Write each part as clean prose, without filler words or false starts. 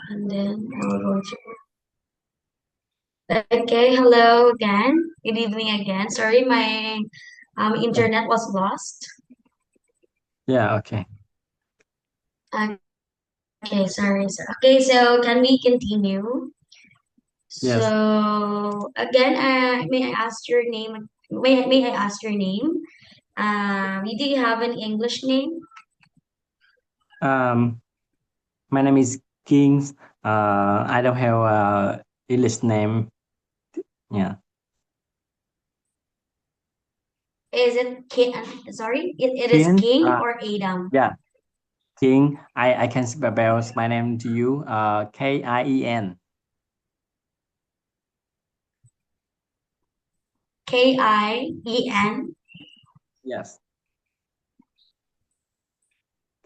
And then I will go to. Okay, hello again. Good evening again. Sorry, my Yeah, internet was lost. yeah, okay. Okay, sorry. Okay, so can we continue? Yes. So again, may I ask your name? May I ask your name? Do you have an English name? Um, my name is Kings. I don't have a English name. Yeah, Is it King? Sorry, it is King. King or Adam? Yeah, King. I can spell my name to you. Kien. Kien. Yes,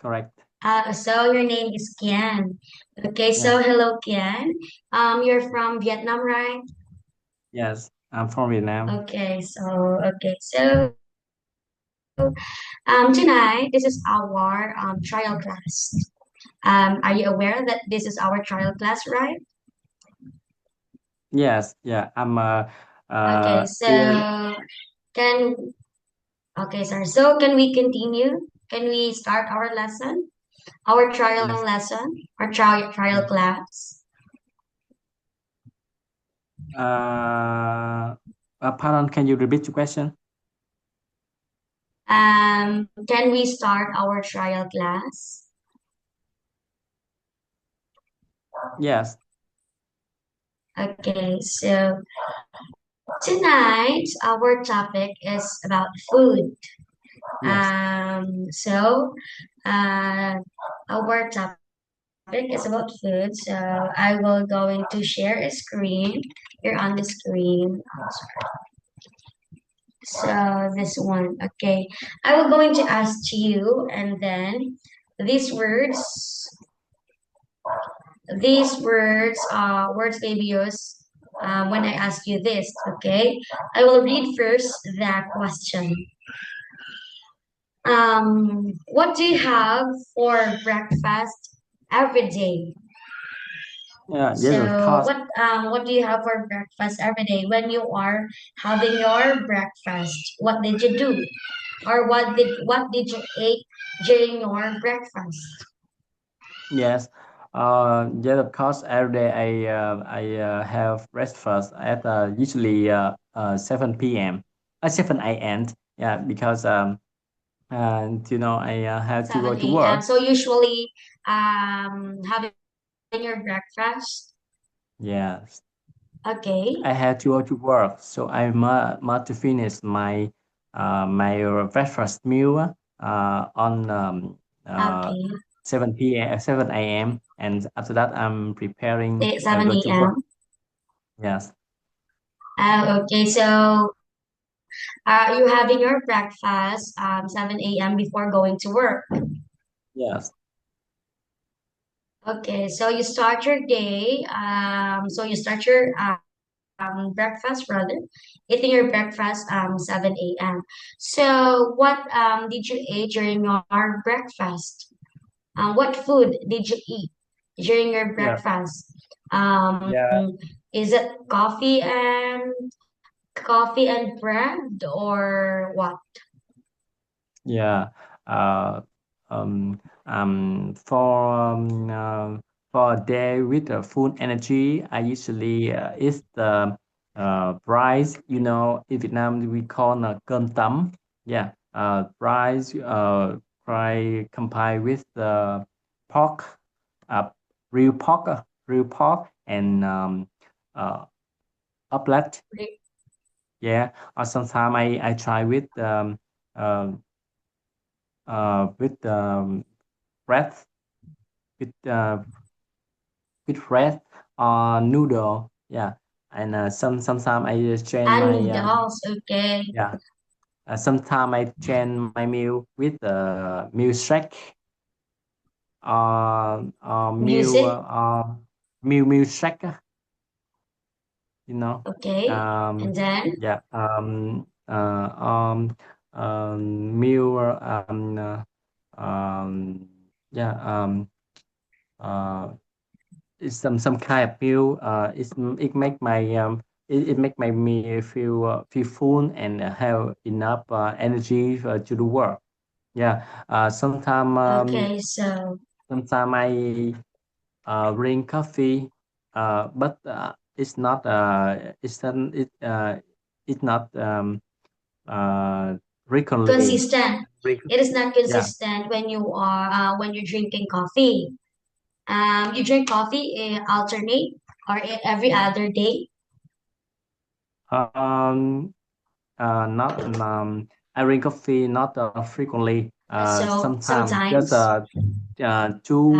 correct. So your name is Kian. Okay, Yeah. so hello Kian. You're from Vietnam, right? Yes, I'm from Vietnam. Okay, so tonight this is our trial class. Are you aware that this is our trial class, right? Yes. Yeah. I'm Okay, here. so can okay, sorry. So can we continue? Can we start our lesson? Our trial Yes. lesson, our trial Yes. class. Pardon. Can you repeat your question? Can we start our trial class? Yes. Okay, so tonight our topic is about food. Yes. So uh, our topic is about food. So I will going to share a screen here on the screen. Oh, so this one, okay. I will going to ask to you, and then these words, words may be used when I ask you this. Okay, I will read first the question. What do you have for breakfast every day? Yeah. Yes. Of So course. what do you have for breakfast every day when you are having your breakfast? What did you do? Or what did you eat during your breakfast? Yes. Yes, of course. Every day I have breakfast at usually 7 p.m. 7 a.m. Yeah, because I have to go 7 to a.m. work. So usually having your breakfast. Yes, Okay. I have to go to work, so I must to finish my breakfast meal on uh, Okay. 7 p.m. 7 a.m. and after that I'm preparing 7 go to work. a.m. Yes. Okay, so you're having your breakfast 7 a.m. before going to work. Yes. Okay, so you start your day. So you start your breakfast rather, eating your breakfast 7 a.m. So what did you eat during your breakfast? What food did you eat during your Yeah. breakfast? Um, Yeah. is it coffee and bread or what? Yeah. Uh, um, for a day with full energy, I usually eat the rice. In Vietnam we call cơm tấm. Yeah. Rice, fry combined with the pork, uh, real pork, and uh, omelette. Yeah. Or sometimes I try uh, with bread with bread or noodle. Yeah, and sometimes I change And my noodles, okay. yeah. Sometimes I change my meal with milkshake meal Music, milkshake. You know, okay. And then yeah. Meal yeah. Uh, it's some kind of meal. It make my it make my me feel full and have enough energy to do work. Yeah. Sometimes Okay, so I drink coffee, but it's not frequently. consistent. Drink. It is not Yeah. consistent when you're drinking coffee. You drink coffee alternate or every other day. Um. Not I drink coffee not frequently. So Sometimes just sometimes, two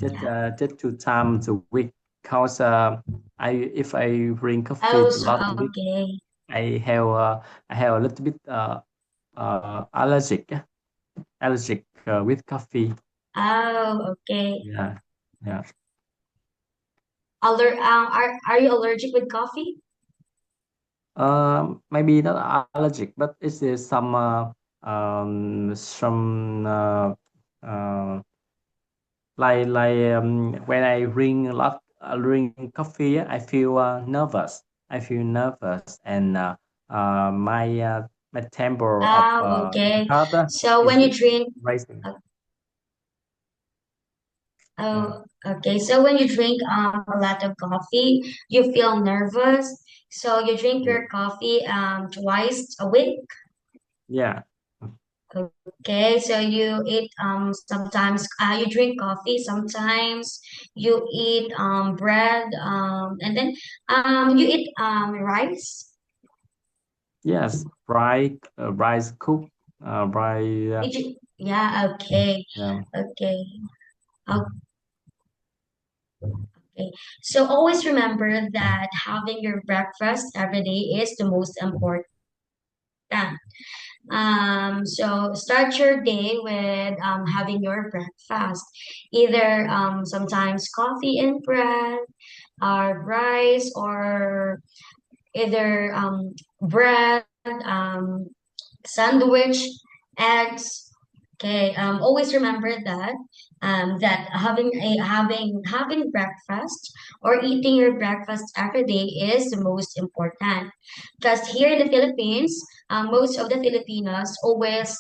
yeah. just two times a week. Cause I if I drink coffee Oh, a so lot of week, okay. I have I have a little bit allergic with coffee. Oh, okay. Yeah, yeah. Are you allergic with coffee? Maybe not allergic, but it's some when I drink a lot drink coffee, I feel nervous. I feel nervous, and my temper of Okay. heart So when is you drink, rising. uh, Yeah, oh, okay. So when you drink a lot of coffee, you feel nervous. So you drink yeah, your coffee twice a week. yeah. Okay. So you eat sometimes you drink coffee. Sometimes you eat bread and then you eat rice. Yes, rice cook, rice. Did you? Yeah. Okay. Yeah, Okay. Okay. So always remember that having your breakfast every day is the most important. So start your day with having your breakfast, either sometimes coffee and bread, or rice, or either bread, sandwich, eggs. Okay. Always remember that having breakfast or eating your breakfast every day is the most important. Because here in the Philippines, most of the Filipinos always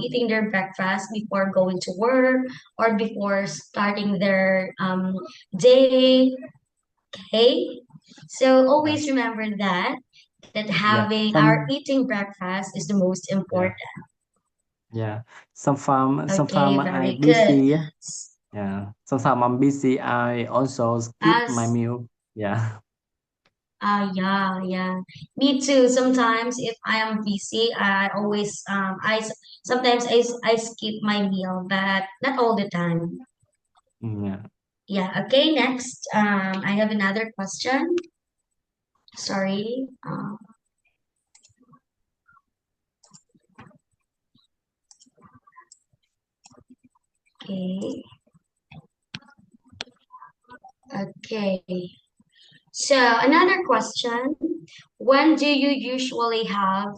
eating their breakfast before going to work or before starting their day. Okay. So yeah, always remember that yeah. having our eating breakfast is the most Yeah, important. yeah. Okay, I very good. busy. Yeah. Sometimes I'm busy. I also skip my As meal. Yeah. yeah, yeah. Me too. Sometimes if I am busy, sometimes I skip my meal, but not all the time. Yeah. Yeah. Okay. Next, I have another question. Sorry. Okay. Okay. So another question. When do you usually have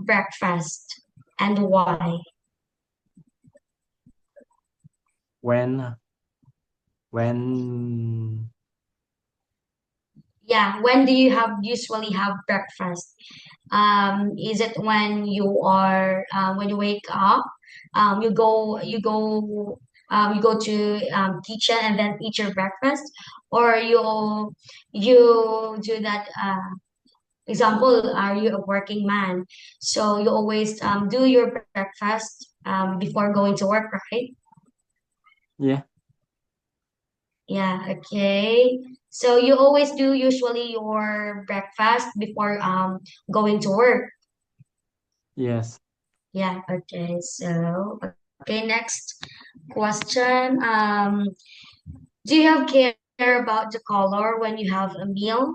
breakfast and why? When when Yeah, when do you usually have breakfast? Is it when you wake up, you go to kitchen and then eat your breakfast, or you do that? Example, are you a working man? So you always do your breakfast before going to work, right? yeah, Yeah, okay. So you always do usually your breakfast before going to work. yes. Yeah, okay. So okay, next question. Do you have care about the color when you have a meal?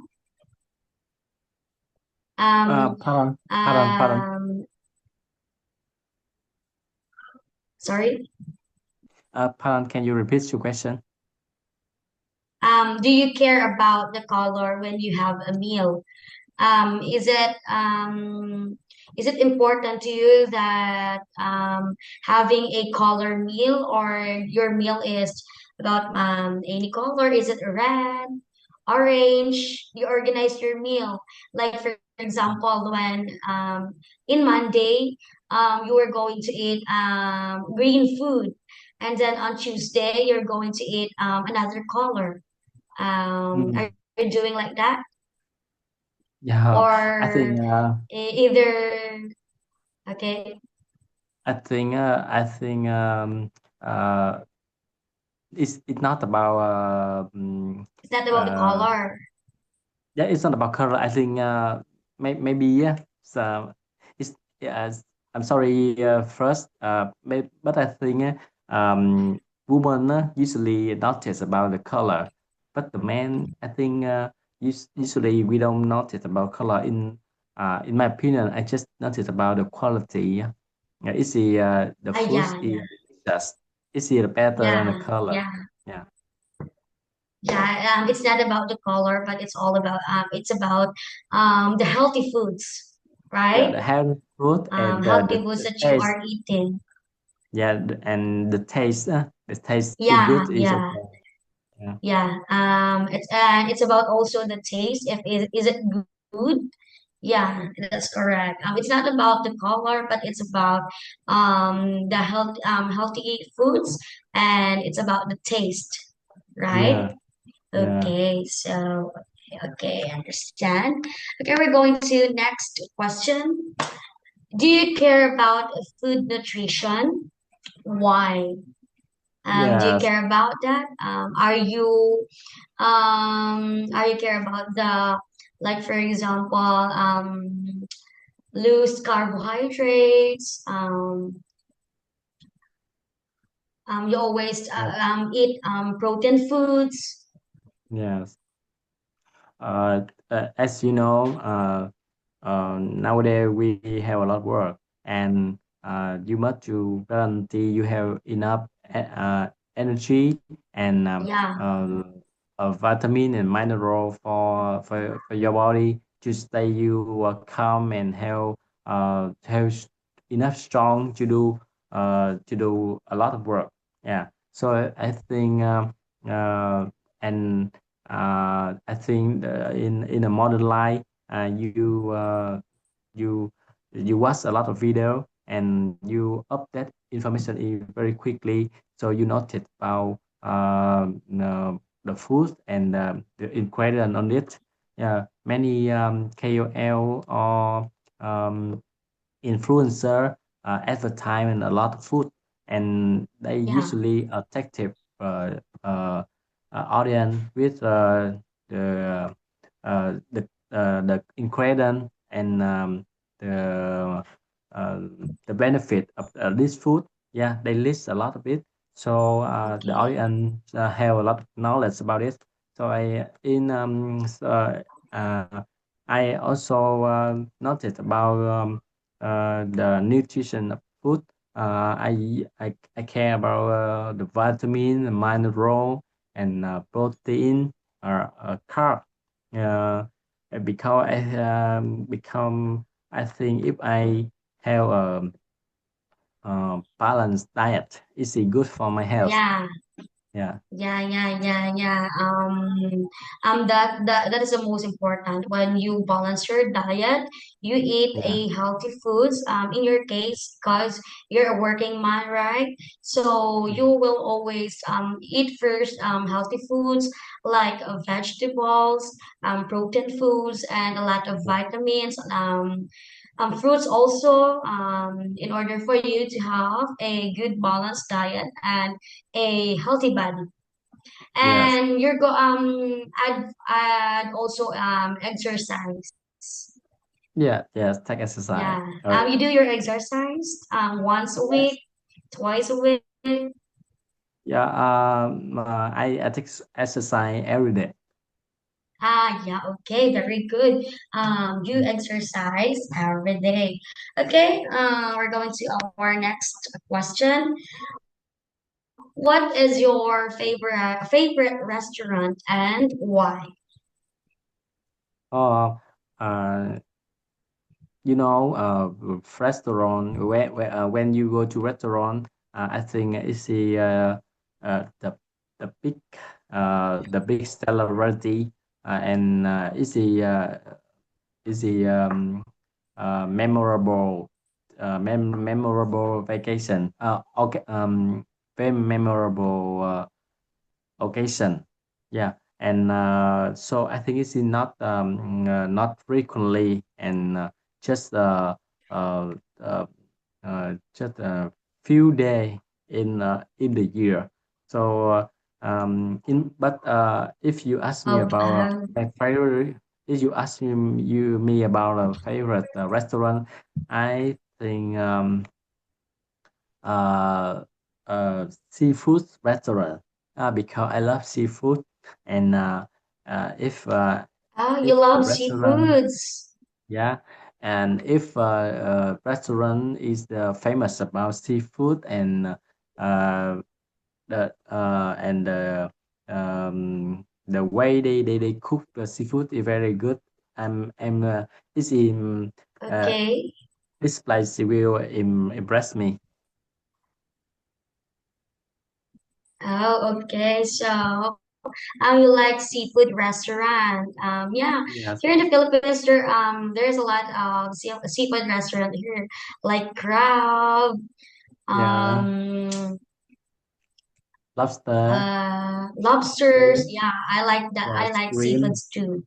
Um, Pardon. um, sorry. Pardon. Can you repeat your question? Do you care about the color when you have a meal? Um, is it um, is it important to you that having a color meal or your meal is without any color? Is it red, orange? You organize your meal. Like for example, when in Monday you are going to eat green food, and then on Tuesday you're going to eat another color. Are Mm. you doing like that, Yeah, I or think either? Okay, I think uh it's not about it's not about the uh color. yeah, it's not about color. I think maybe yeah. So it's yeah. I'm sorry first. But I think women usually notice about the color, but the men I think usually we don't notice about color. In my opinion, I just notice about the quality. Yeah, yeah. Is the Ah, fruit yeah, yeah, just is it better than the yeah, color? yeah. Yeah, Yeah, it's not about the color, but it's about the healthy foods, yeah. right? The healthy fruit and Healthy foods the that you taste. are eating. Yeah, and the taste is Yeah, good is yeah, okay. Yeah, yeah. It's about also the taste. If is it good? Yeah, that's correct. It's not about the color, but it's about the healthy foods, and it's about the taste, right? yeah, yeah, Okay, so okay, understand. Okay, we're going to next question. Do you care about food nutrition? Why? Do you yes, care about that? Are you care about the, like for example, loose carbohydrates? You always yeah, eat protein foods. yes. Uh, as you know, nowadays we have a lot of work, and you must to guarantee you have enough energy and Yeah, vitamin and mineral for your body to stay you calm and enough strong to do a lot of work. Yeah, so I think and I think in a modern life, you you watch a lot of video and you update information very quickly, so you notice about the food and the ingredient on it. Yeah, many KOL or influencer advertising a lot of food, and they yeah, usually attractive uh, uh, audience with the the ingredient and the benefit of this food. Yeah, they list a lot of it, so the okay. audience have a lot of knowledge about it. So uh, I also noticed about the nutrition of food. I care about the vitamin, the mineral, and protein or carb. Uh, because I think if I have a balanced diet, it's good for my health. Yeah. Yeah, Yeah. That is the most important. When you balance your diet, you eat yeah, a healthy foods. In your case, because you're a working man, right? So you will always eat first healthy foods like vegetables, protein foods, and a lot of yeah, vitamins. Fruits also. In order for you to have a good balanced diet and a healthy body. yes, And you're add also exercise. yeah, yes. Take exercise. Yeah. Or You do your exercise once a yes. week, twice a week. Yeah, I take exercise every day. Yeah, okay, very good. You exercise every day. Okay, we're going to our next question. What is your favorite restaurant and why? Or restaurant when you go to restaurant, I think it's the big the big celebrity and is the memorable memorable vacation okay very memorable occasion. Yeah, and so I think it's not frequently and just uh, uh, just a few day in the year. So in but if you ask me about Okay. my favorite, if you ask me about a favorite restaurant, I think uh, seafood restaurant because I love seafood and Oh, you if the love restaurant seafoods. yeah and if restaurant is famous about seafood and the way they cook the seafood is very good. I'm it's in uh, Okay. this place will impress me. Oh, okay. So, you like seafood restaurant? Yeah. Yes. Here in the Philippines, there's a lot of seafood restaurant here, like crab, Yeah. um, Lobster. lobsters. Shrimp. Yeah, I like that. Yeah, I like shrimp, seafoods too.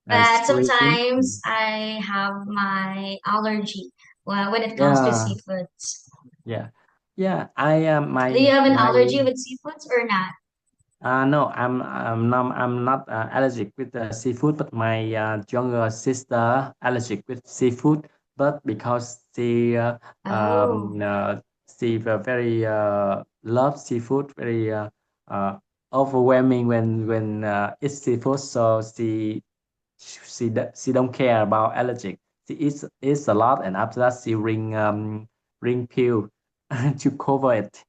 But shrimp. sometimes I have my allergy when it comes to Yeah, seafoods. yeah, yeah. I Do you have an my allergy with seafoods or not? no, I'm not allergic with seafood, but my younger sister allergic with seafood. But because Oh, she very love seafood, very uh, overwhelming when it's seafood, so she don't care about allergic. She eats a lot, and after that she ring pill to cover it.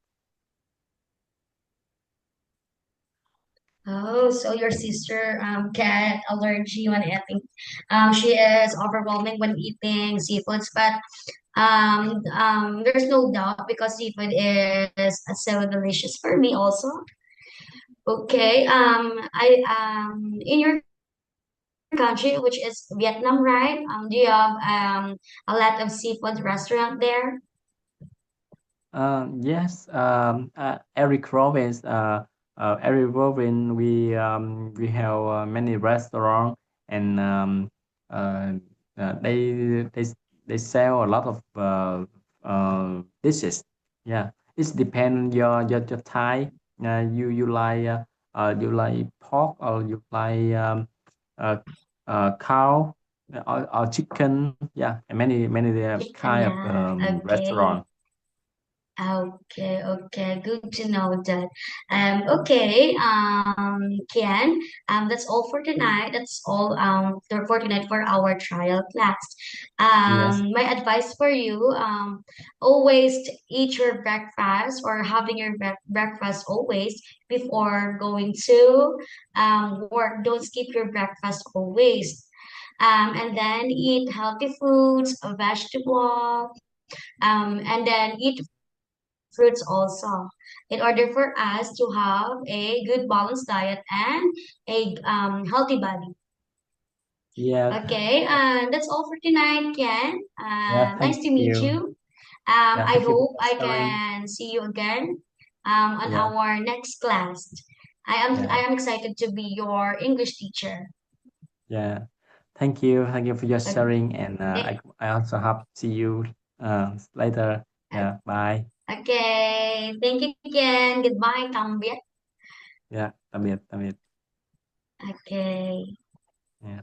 oh, so your sister get allergy when eating. She is overwhelming when eating seafoods, but there's no doubt because seafood is so delicious for me also. Okay. I in your country, which is Vietnam, right? Do you have a lot of seafood restaurant there? Yes, every province we have many restaurants and uh, they they sell a lot of dishes. Yeah, it depends your type. You like pork or you like uh, cow or chicken. Yeah, and many kind Chicken, of yeah. Okay. restaurant. Okay, okay, good to know that. Okay, Ken, that's all for tonight. That's all for tonight for our trial class. Yes. My advice for you, always eat your breakfast or having your breakfast always before going to work. Don't skip your breakfast always. And then eat healthy foods, a vegetable, and then eat fruits also in order for us to have a good balanced diet and a healthy body. Yeah. Okay, and that's all for tonight, Ken. Yeah. Nice Thank to meet you. you. Yeah. I Thank you for hope I sharing. can see you again on Yeah. our next class. I Yeah. am excited to be your English teacher. Yeah. Thank you. Thank you for your Okay. sharing. And I also hope to see you later. Yeah. Bye. Okay. Thank you, Ken. Goodbye. Tạm biệt. Yeah. Tạm biệt. Tạm biệt. Okay. Yeah.